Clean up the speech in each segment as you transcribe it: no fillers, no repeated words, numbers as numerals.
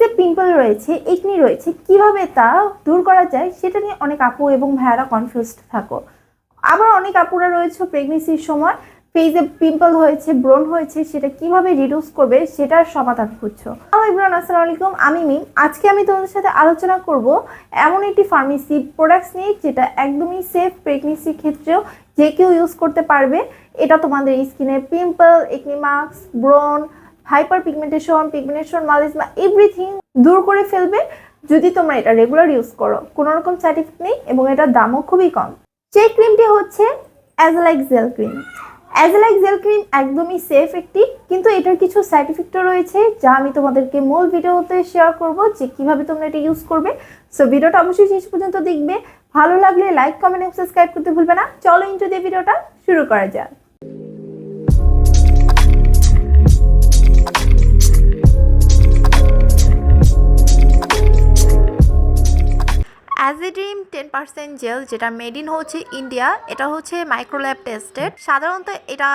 ফেসে পিম্পল রয়েছে, একনি রয়েছে, কিভাবে তা দূর করা যায় সেটা নিয়ে অনেক আপু এবং ভাইয়ারা কনফিউজড থাকো। আবার অনেক আপুরা রয়েছে প্রেগনেন্সির সময় ফেসে পিম্পল হয়েছে, ব্রণ হয়েছে, সেটা কিভাবে রিডিউস করবে সেটার সমাধান খুঁজছো। হ্যালো এভরিওয়ান, আসসালামু আলাইকুম, আমি মিম। আজকে আমি তোমাদের সাথে আলোচনা করব এমন একটি ফার্মেসি প্রোডাক্টস নিয়ে যেটা একদমই সেফ, প্রেগনেন্সির ক্ষেত্রেও যে কেউ ইউজ করতে পারবে। এটা তোমাদের স্কিনের পিম্পল, একনি মার্কস, ব্রণ, হাইপার পিগমেন্টেশন, মালিজমা এভরিথিং দূর করে ফেলবে যদি তোমরা এটা রেগুলার ইউজ করো। কোনো রকম সাইড ইফেক্ট নেই এবং এটার দামও খুবই কম। সেই ক্রিমটি হচ্ছে অ্যাজেলাইক জেল ক্রিম। অ্যাজেলাইক জেল ক্রিম একদমই সেফ একটি, কিন্তু এটার কিছু সাইড ইফেক্টও রয়েছে যা আমি তোমাদেরকে মূল ভিডিওতে শেয়ার করব যে কিভাবে তোমরা এটা ইউজ করবে। সো ভিডিওটা অবশ্যই শেষ পর্যন্ত দেখবে। ভালো লাগলে লাইক, কমেন্ট এবং সাবস্ক্রাইব করতে ভুলবে না। চলো ইনটু দিয়ে ভিডিওটা শুরু করা যাক। Azidrem 10% জেল, যেটা মেড ইন হচ্ছে ইন্ডিয়া। এটা হচ্ছে মাইক্রোল্যাব টেস্টেড। সাধারণত এটা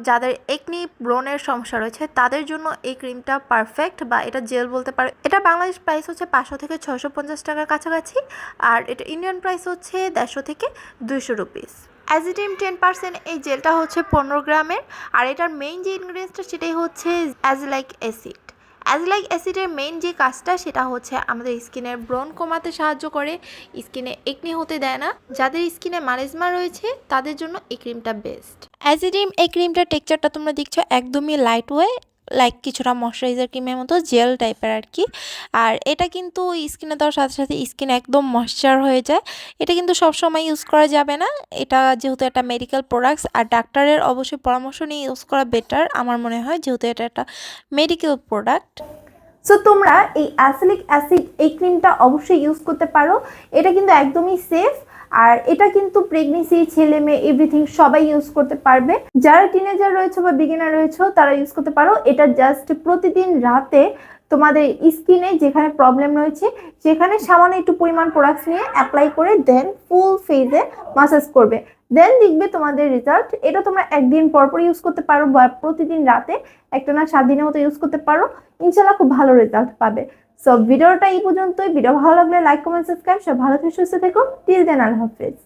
যাদের একনি ব্রণের সমস্যা রয়েছে তাদের জন্য এই ক্রিমটা পারফেক্ট, বা এটা জেল বলতে পারে। এটা বাংলাদেশ প্রাইস হচ্ছে 500 থেকে 650 টাকার কাছাকাছি, আর এটা ইন্ডিয়ান প্রাইস হচ্ছে 150 থেকে 200 রুপিস। অ্যাজিড্রিম 10% এই জেলটা হচ্ছে 15 গ্রামের, আর এটার মেইন যে ইনগ্রিডিয়েন্টসটা সেটাই হচ্ছে অ্যাজেলাইক অ্যাসিড। অ্যাজেলাইক অ্যাসিডের মেইন যে কাজটা সেটা হচ্ছে আমাদের স্কিনের ব্রণ কমাতে সাহায্য করে, স্কিনে একনি হতে দেয় না। যাদের স্কিনে মালিজমা রয়েছে তাদের জন্য এই ক্রিমটা বেস্ট। অ্যাজিড্রিম এই ক্রিমটার টেক্সচারটা তোমরা দেখছো একদমই লাইট ওয়ে, লাইক কিছুটা ময়শ্চারাইজার ক্রিমের মতো জেল টাইপের আর কি। আর এটা কিন্তু স্কিনে দেওয়ার সাথে সাথে স্কিন একদম ময়শ্চার হয়ে যায়। এটা কিন্তু সবসময় ইউজ করা যাবে না, এটা যেহেতু একটা মেডিকেল প্রোডাক্টস, আর ডাক্তারের অবশ্যই পরামর্শ নিয়ে ইউজ করা বেটার আমার মনে হয়, যেহেতু এটা একটা মেডিকেল প্রোডাক্ট। সো তোমরা এই অ্যাসিলিক অ্যাসিড এই ক্রিমটা অবশ্যই ইউজ করতে পারো। এটা কিন্তু একদমই সেফ, আর এটা কিন্তু প্রেগনেন্সি, ছেলে মেয়ে এভরিথিং সবাই ইউজ করতে পারবে। যারা টিনেজার রয়েছে বা বিগিনার রয়েছে তারা ইউজ করতে পারো। এটা জাস্ট প্রতিদিন রাতে তোমাদের স্কিনে যেখানে প্রবলেম রয়েছে সেখানে সামান্য একটু পরিমাণ প্রোডাক্টস নিয়ে অ্যাপ্লাই করে দেন ফুল ফেসে মাসাজ করবে, দেন দেখবে তোমাদের রেজাল্ট। এটা তোমরা একদিন পরপর ইউজ করতে পারো বা প্রতিদিন রাতে একটা না 7 দিনের মতো ইউজ করতে পারো, ইনশাল্লাহ খুব ভালো রেজাল্ট পাবে। সো ভিডিওটা এই পর্যন্তই। ভিডিও ভালো লাগলে লাইক, কমেন্ট, সাবস্ক্রাইব। সব ভালো থেকে সুস্থ থেকো। টিল দেন, আল্লাহ হাফেজ।